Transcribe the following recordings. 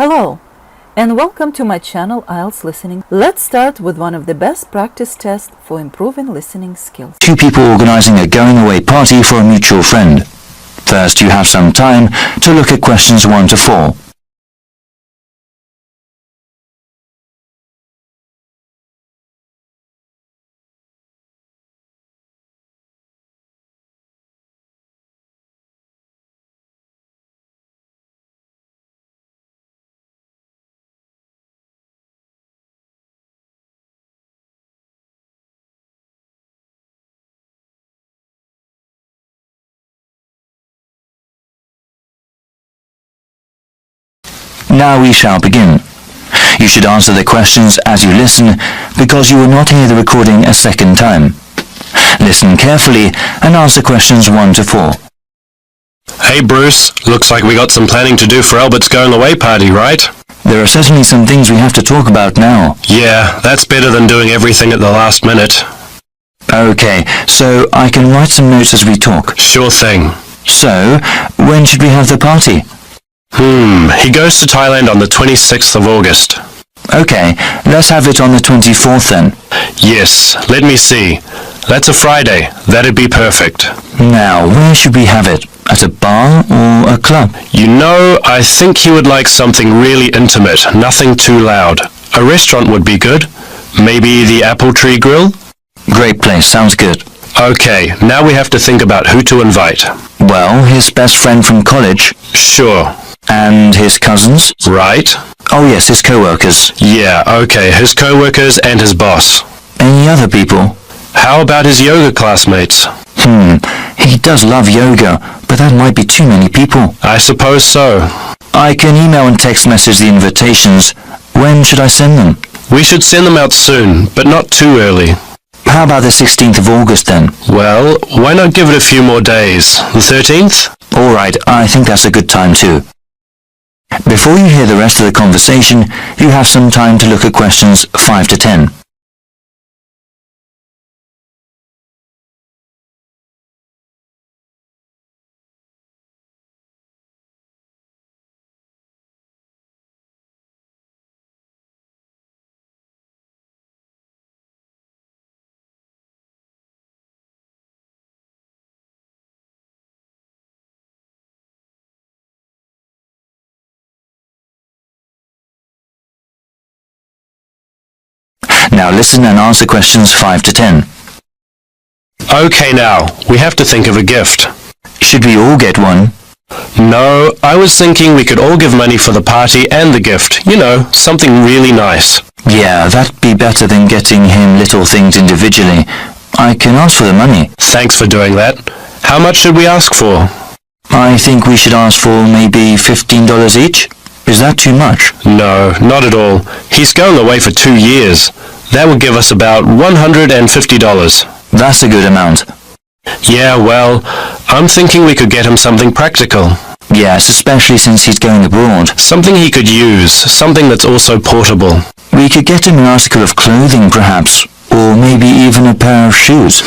Hello, and welcome to my channel Ielts Listening. Let's start with one of the best practice tests for improving listening skills. Two people organizing a going-away party for a mutual friend. First, you have some time to look at questions 1 to 4. Now we shall begin. You should answer the questions as you listen, because you will not hear the recording a second time. Listen carefully and answer questions 1 to 4. Hey Bruce, looks like we got some planning to do for Albert's going away party, right? There are certainly some things we have to talk about now. Yeah, that's better than doing everything at the last minute. Okay, so I can write some notes as we talk. Sure thing. So, when should we have the party? He goes to Thailand on the 26th of August. Okay, let's have it on the 24th then. Yes, let me see. That's a Friday. That'd be perfect. Now, where should we have it? At a bar or a club? You know, I think he would like something really intimate, nothing too loud. A restaurant would be good. Maybe the Apple Tree Grill? Great place, sounds good. Okay, now we have to think about who to invite. Well, his best friend from college. Sure. And his cousins? Right. Oh yes, his co-workers. Yeah, okay, his co-workers and his boss. Any other people? How about his yoga classmates? He does love yoga, but that might be too many people. I suppose so. I can email and text message the invitations. When should I send them? We should send them out soon, but not too early. How about the 16th of August then? Well, why not give it a few more days? The 13th? All right, I think that's a good time too. Before you hear the rest of the conversation, you have some time to look at questions 5 to 10. Now listen and answer questions 5 to 10. Okay now, we have to think of a gift. Should we all get one? No, I was thinking we could all give money for the party and the gift. You know, something really nice. Yeah, that'd be better than getting him little things individually. I can ask for the money. Thanks for doing that. How much should we ask for? I think we should ask for maybe $15 each. Is that too much? No, not at all. He's going away for 2 years. That would give us about $150. That's a good amount. Yeah, well, I'm thinking we could get him something practical. Yes, especially since he's going abroad. Something he could use, something that's also portable. We could get him an article of clothing, perhaps. Or maybe even a pair of shoes.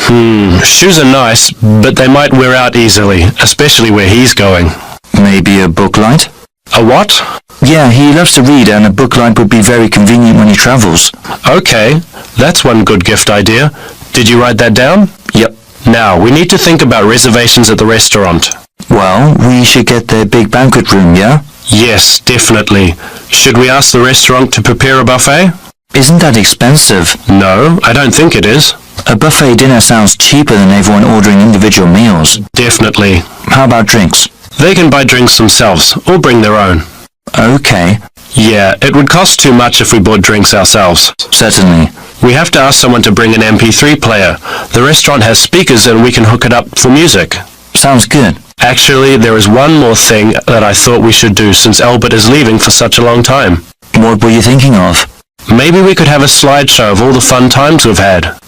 Shoes are nice, but they might wear out easily, especially where he's going. Maybe a book light? A what? Yeah, he loves to read, and a book light would be very convenient when he travels. Okay, that's one good gift idea. Did you write that down? Yep. Now, we need to think about reservations at the restaurant. Well, we should get their big banquet room, yeah? Yes, definitely. Should we ask the restaurant to prepare a buffet? Isn't that expensive? No, I don't think it is. A buffet dinner sounds cheaper than everyone ordering individual meals. Definitely. How about drinks? They can buy drinks themselves, or bring their own. Okay. Yeah, it would cost too much if we bought drinks ourselves. Certainly. We have to ask someone to bring an MP3 player. The restaurant has speakers and we can hook it up for music. Sounds good. Actually, there is one more thing that I thought we should do since Albert is leaving for such a long time. What were you thinking of? Maybe we could have a slideshow of all the fun times we've had.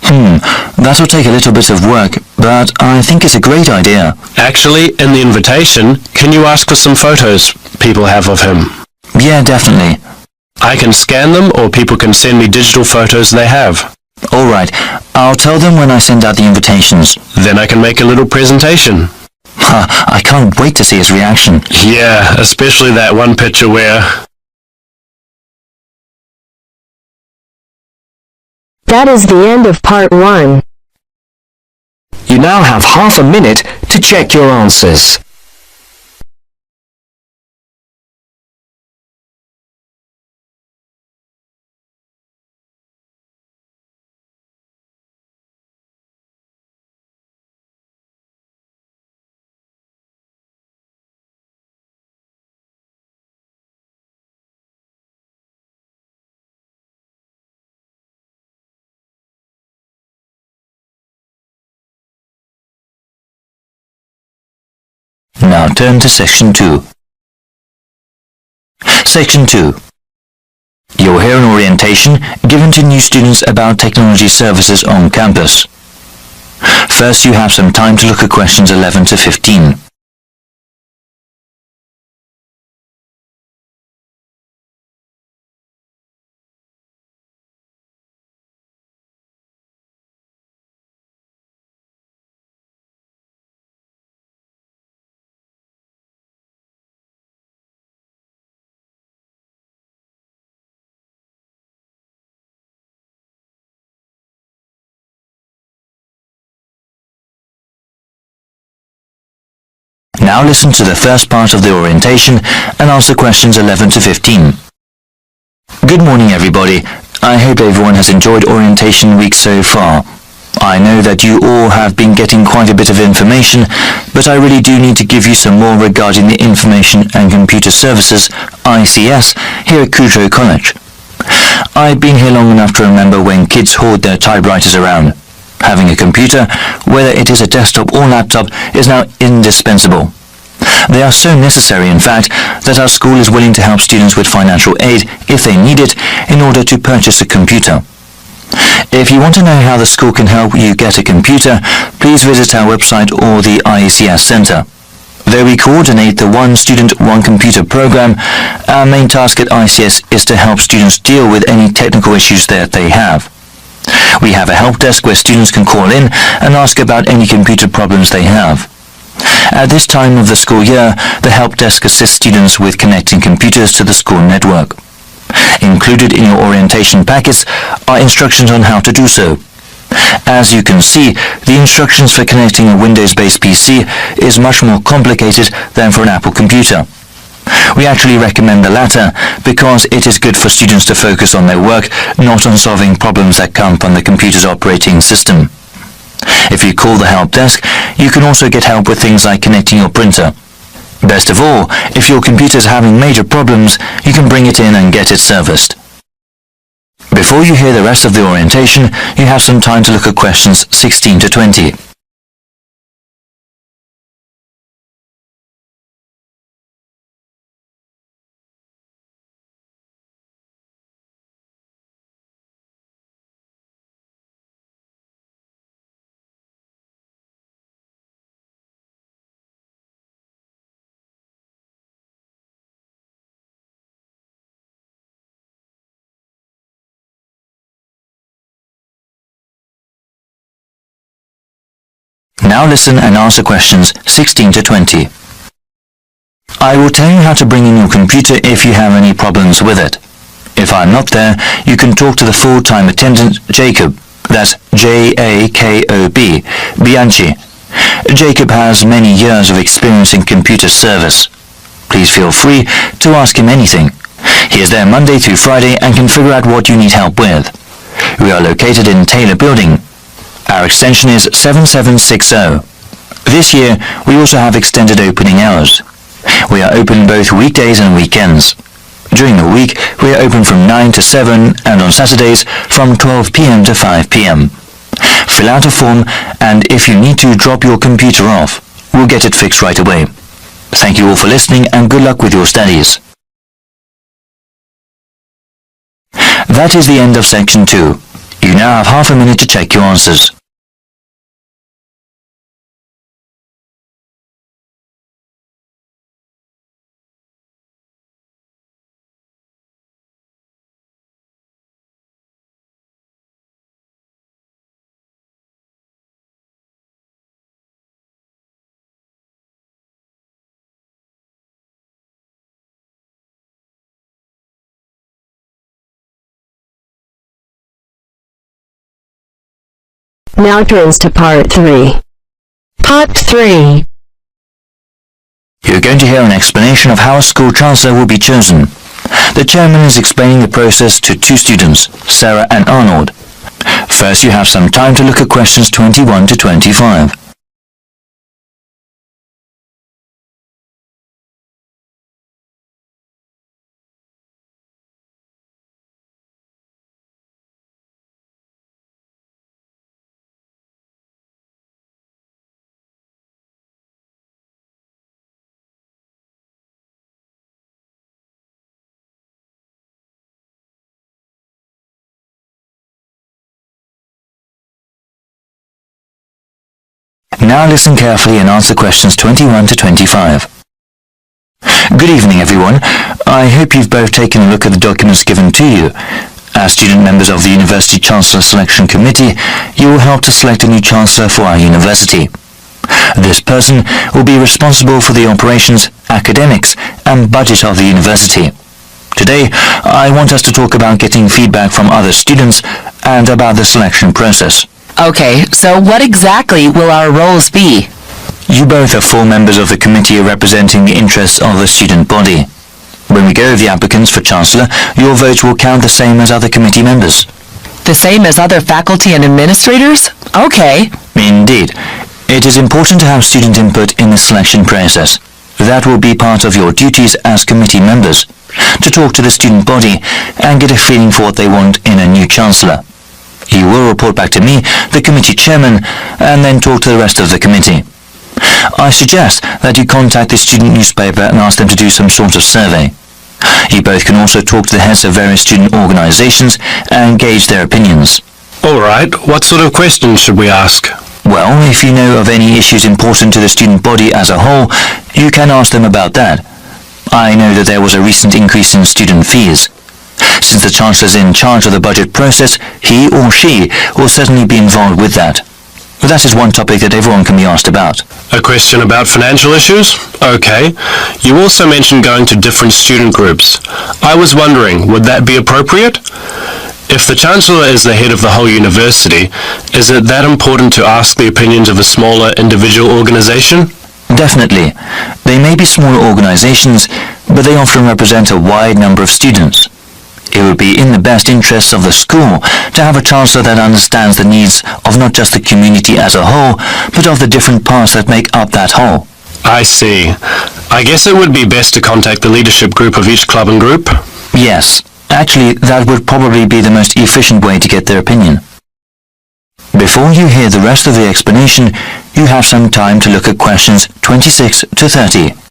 That'll take a little bit of work, but I think it's a great idea. Actually, in the invitation, can you ask for some photos people have of him? Yeah, definitely. I can scan them, or people can send me digital photos they have. All right, I'll tell them when I send out the invitations. Then I can make a little presentation. I can't wait to see his reaction. Yeah, especially that one picture where... That is the end of part 1. You now have half a minute to check your answers. Now turn to Section 2. Section 2. You'll hear an orientation given to new students about technology services on campus. First, you have some time to look at questions 11 to 15. Now listen to the first part of the orientation and answer questions 11 to 15. Good morning, everybody. I hope everyone has enjoyed orientation week so far. I know that you all have been getting quite a bit of information, but I really do need to give you some more regarding the Information and Computer Services, ICS, here at Coudreau College. I've been here long enough to remember when kids hauled their typewriters around. Having a computer, whether it is a desktop or laptop, is now indispensable. They are so necessary, in fact, that our school is willing to help students with financial aid if they need it in order to purchase a computer. If you want to know how the school can help you get a computer, please visit our website or the ICS Center. Though we coordinate the One Student, One Computer program, our main task at ICS is to help students deal with any technical issues that they have. We have a help desk where students can call in and ask about any computer problems they have. At this time of the school year, the help desk assists students with connecting computers to the school network. Included in your orientation packets are instructions on how to do so. As you can see, the instructions for connecting a Windows-based PC is much more complicated than for an Apple computer. We actually recommend the latter because it is good for students to focus on their work, not on solving problems that come from the computer's operating system. If you call the help desk, you can also get help with things like connecting your printer. Best of all, if your computer is having major problems, you can bring it in and get it serviced. Before you hear the rest of the orientation, you have some time to look at questions 16 to 20. Now listen and answer questions 16 to 20. I will tell you how to bring in your computer if you have any problems with it. If I'm not there, you can talk to the full-time attendant, Jacob. That's J-A-K-O-B, Bianchi. Jacob has many years of experience in computer service. Please feel free to ask him anything. He is there Monday through Friday and can figure out what you need help with. We are located in Taylor Building. Our extension is 7760. This year, we also have extended opening hours. We are open both weekdays and weekends. During the week, we are open from 9 to 7 and on Saturdays from 12 p.m. to 5 p.m. Fill out a form and if you need to drop your computer off, we'll get it fixed right away. Thank you all for listening and good luck with your studies. That is the end of Section 2. You now have half a minute to check your answers. now turns to Part 3. Part 3. You're going to hear an explanation of how a school chancellor will be chosen. The chairman is explaining the process to two students, Sarah and Arnold. First, you have some time to look at questions 21 to 25. Now listen carefully and answer questions 21 to 25. Good evening, everyone. I hope you've both taken a look at the documents given to you. As student members of the University Chancellor Selection Committee, you will help to select a new Chancellor for our university. This person will be responsible for the operations, academics, and budget of the university. Today, I want us to talk about getting feedback from other students and about the selection process. Okay, so what exactly will our roles be? You both are full members of the committee representing the interests of the student body. When we go over the applicants for Chancellor, your votes will count the same as other committee members. The same as other faculty and administrators? Okay. Indeed. It is important to have student input in the selection process. That will be part of your duties as committee members, to talk to the student body and get a feeling for what they want in a new Chancellor. You will report back to me, the committee chairman, and then talk to the rest of the committee. I suggest that you contact the student newspaper and ask them to do some sort of survey. You both can also talk to the heads of various student organizations and gauge their opinions. All right, what sort of questions should we ask? Well, if you know of any issues important to the student body as a whole, you can ask them about that. I know that there was a recent increase in student fees. Since the Chancellor is in charge of the budget process, he or she will certainly be involved with that. That is one topic that everyone can be asked about. A question about financial issues? Okay. You also mentioned going to different student groups. I was wondering, would that be appropriate? If the Chancellor is the head of the whole university, is it that important to ask the opinions of a smaller individual organization? Definitely. They may be smaller organizations, but they often represent a wide number of students. It would be in the best interests of the school to have a Chancellor that understands the needs of not just the community as a whole, but of the different parts that make up that whole. I see. I guess it would be best to contact the leadership group of each club and group? Yes. Actually, that would probably be the most efficient way to get their opinion. Before you hear the rest of the explanation, you have some time to look at questions 26 to 30.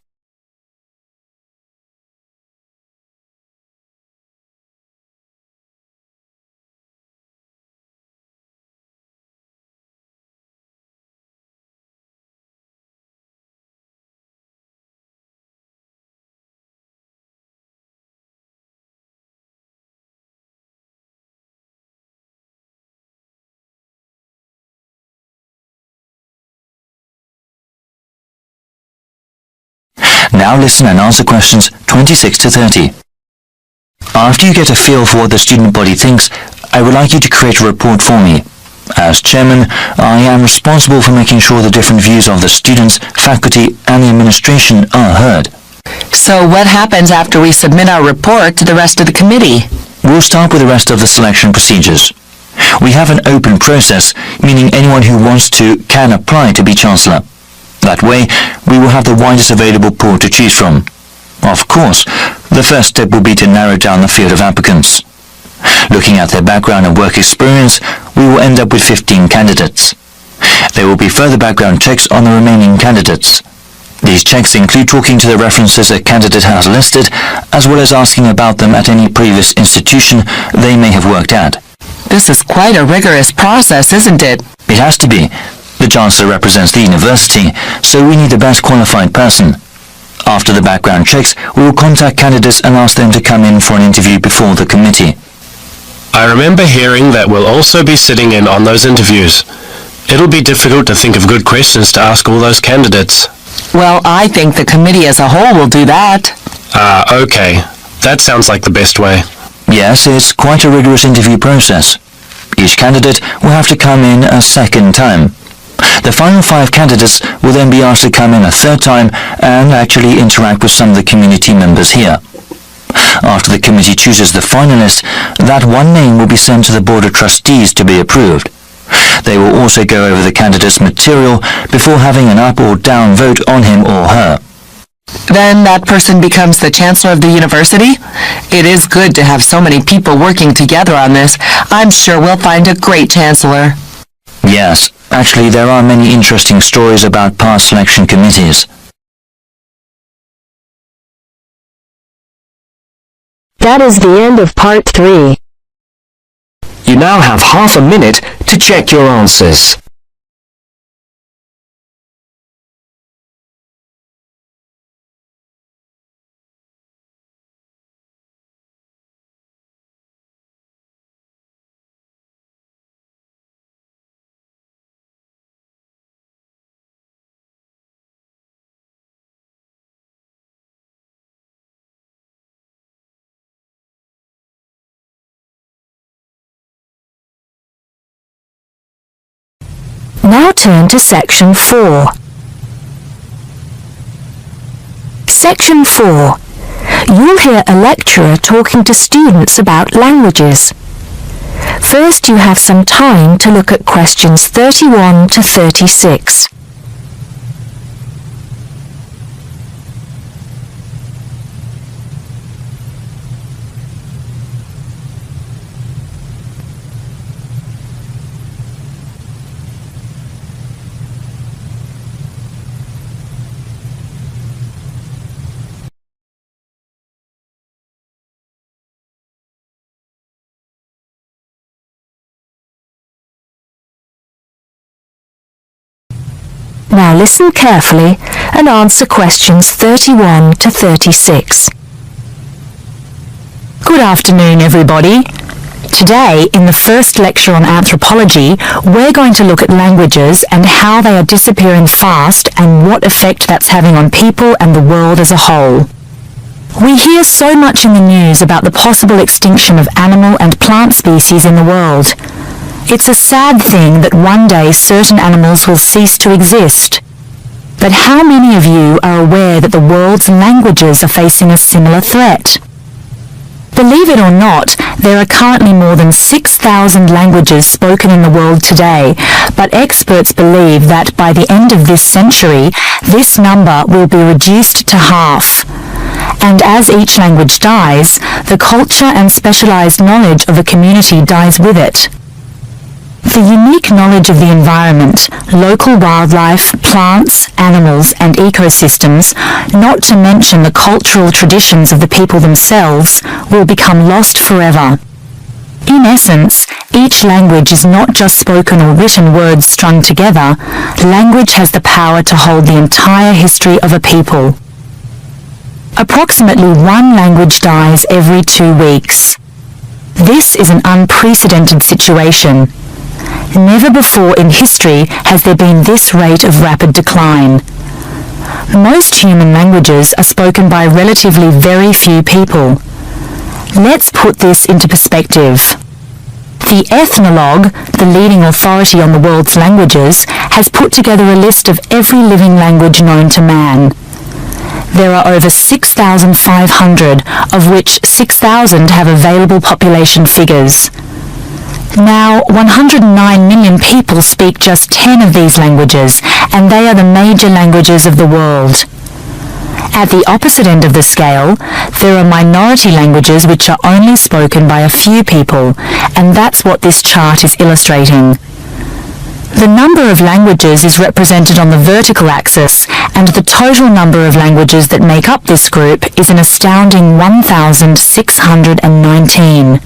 Now listen and answer questions 26 to 30. After you get a feel for what the student body thinks, I would like you to create a report for me. As chairman, I am responsible for making sure the different views of the students, faculty, and the administration are heard. So what happens after we submit our report to the rest of the committee? We'll start with the rest of the selection procedures. We have an open process, meaning anyone who wants to can apply to be Chancellor. That way, we will have the widest available pool to choose from. Of course, the first step will be to narrow down the field of applicants. Looking at their background and work experience, we will end up with 15 candidates. There will be further background checks on the remaining candidates. These checks include talking to the references a candidate has listed, as well as asking about them at any previous institution they may have worked at. This is quite a rigorous process, isn't it? It has to be. The Chancellor represents the university, so we need the best qualified person. After the background checks, we will contact candidates and ask them to come in for an interview before the committee. I remember hearing that we'll also be sitting in on those interviews. It'll be difficult to think of good questions to ask all those candidates. Well, I think the committee as a whole will do that. Okay. That sounds like the best way. Yes, it's quite a rigorous interview process. Each candidate will have to come in a second time. The final 5 candidates will then be asked to come in a third time and actually interact with some of the community members here. After the committee chooses the finalist, that one name will be sent to the Board of Trustees to be approved. They will also go over the candidate's material before having an up or down vote on him or her. Then that person becomes the chancellor of the university? It is good to have so many people working together on this. I'm sure we'll find a great chancellor. Yes, actually there are many interesting stories about past selection committees. That is the end of part 3. You now have half a minute to check your answers. Now turn to Section 4. Section 4. You'll hear a lecturer talking to students about languages. First, you have some time to look at questions 31 to 36. Now listen carefully and answer questions 31 to 36. Good afternoon, everybody. Today, in the first lecture on anthropology, we're going to look at languages and how they are disappearing fast and what effect that's having on people and the world as a whole. We hear so much in the news about the possible extinction of animal and plant species in the world. It's a sad thing that one day certain animals will cease to exist. But how many of you are aware that the world's languages are facing a similar threat? Believe it or not, there are currently more than 6,000 languages spoken in the world today, but experts believe that by the end of this century, this number will be reduced to half. And as each language dies, the culture and specialized knowledge of a community dies with it. The unique knowledge of the environment, local wildlife, plants, animals, and ecosystems, not to mention the cultural traditions of the people themselves, will become lost forever. In essence, each language is not just spoken or written words strung together. Language has the power to hold the entire history of a people. Approximately one language dies every 2 weeks. This is an unprecedented situation. Never before in history has there been this rate of rapid decline. Most human languages are spoken by relatively very few people. Let's put this into perspective. The Ethnologue, the leading authority on the world's languages, has put together a list of every living language known to man. There are over 6,500, of which 6,000 have available population figures. Now, 109 million people speak just 10 of these languages, and they are the major languages of the world. At the opposite end of the scale, there are minority languages which are only spoken by a few people, and that's what this chart is illustrating. The number of languages is represented on the vertical axis, and the total number of languages that make up this group is an astounding 1,619.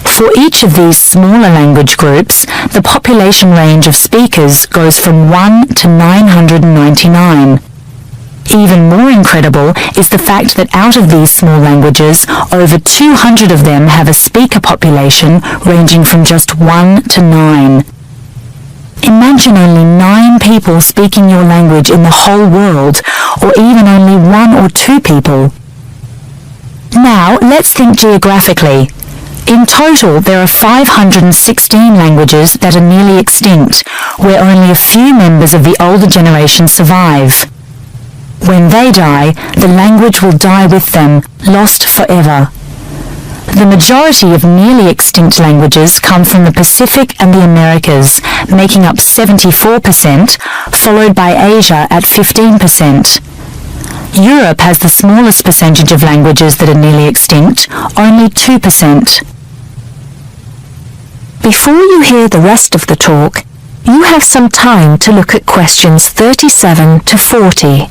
For each of these smaller language groups, the population range of speakers goes from 1 to 999. Even more incredible is the fact that out of these small languages, over 200 of them have a speaker population ranging from just 1 to 9. Imagine only 9 people speaking your language in the whole world, or even only 1 or 2 people. Now, let's think geographically. In total, there are 516 languages that are nearly extinct, where only a few members of the older generation survive. When they die, the language will die with them, lost forever. The majority of nearly extinct languages come from the Pacific and the Americas, making up 74%, followed by Asia at 15%. Europe has the smallest percentage of languages that are nearly extinct, only 2%. Before you hear the rest of the talk, you have some time to look at questions 37 to 40.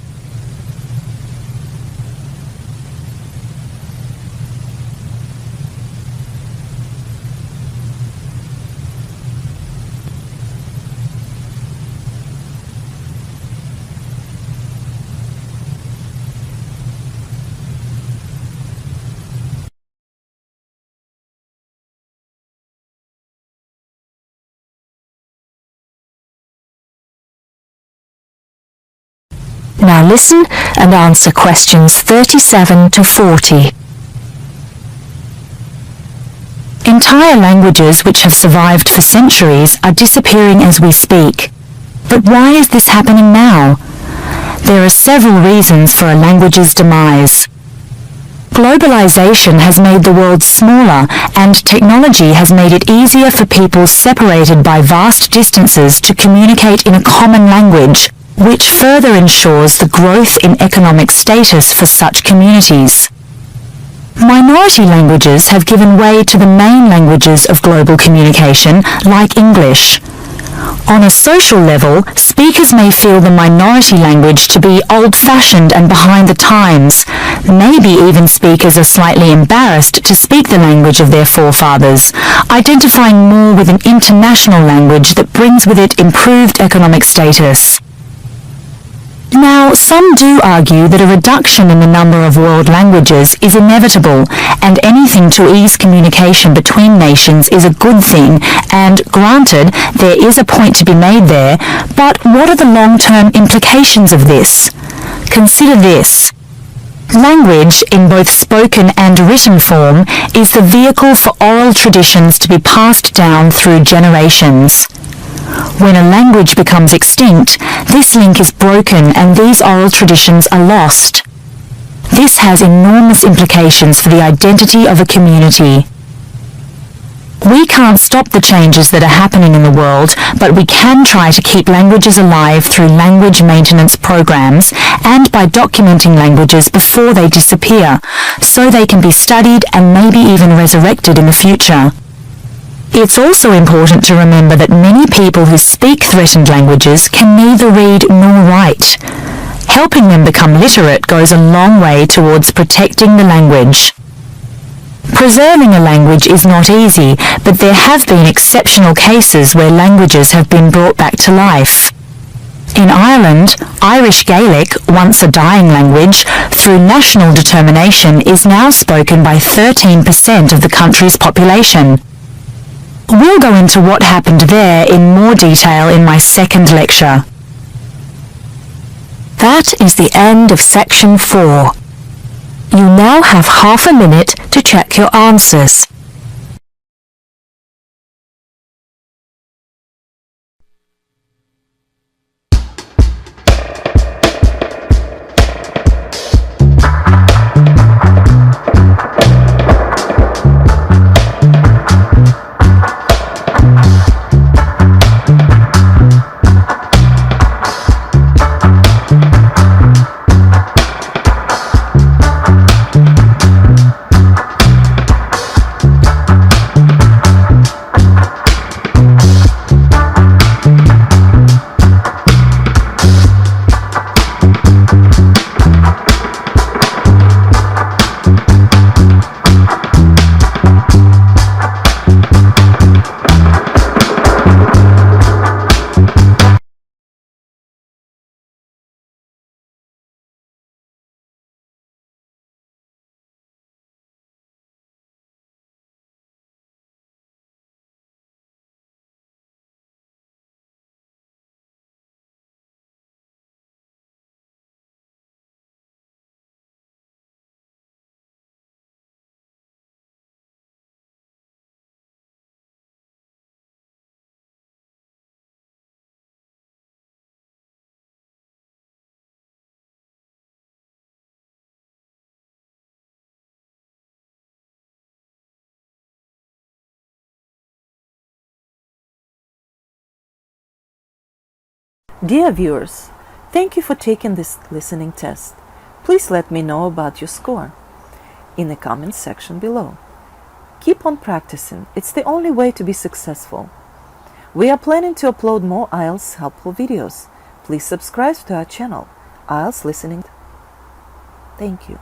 Now listen and answer questions 37 to 40. Entire languages which have survived for centuries are disappearing as we speak. But why is this happening now? There are several reasons for a language's demise. Globalization has made the world smaller, and technology has made it easier for people separated by vast distances to communicate in a common language, which further ensures the growth in economic status for such communities. Minority languages have given way to the main languages of global communication, like English. On a social level, speakers may feel the minority language to be old-fashioned and behind the times. Maybe even speakers are slightly embarrassed to speak the language of their forefathers, identifying more with an international language that brings with it improved economic status. Now, some do argue that a reduction in the number of world languages is inevitable, and anything to ease communication between nations is a good thing, and granted, there is a point to be made there, but what are the long-term implications of this? Consider this. Language, in both spoken and written form, is the vehicle for oral traditions to be passed down through generations. When a language becomes extinct, this link is broken and these oral traditions are lost. This has enormous implications for the identity of a community. We can't stop the changes that are happening in the world, but we can try to keep languages alive through language maintenance programs and by documenting languages before they disappear, so they can be studied and maybe even resurrected in the future. It's also important to remember that many people who speak threatened languages can neither read nor write. Helping them become literate goes a long way towards protecting the language. Preserving a language is not easy, but there have been exceptional cases where languages have been brought back to life. In Ireland, Irish Gaelic, once a dying language, through national determination is now spoken by 13% of the country's population. We'll go into what happened there in more detail in my second lecture. That is the end of section 4. You now have half a minute to check your answers. Dear viewers, thank you for taking this listening test. Please let me know about your score in the comments section below. Keep on practicing. It's the only way to be successful. We are planning to upload more IELTS helpful videos. Please subscribe to our channel, IELTS Listening. Thank you.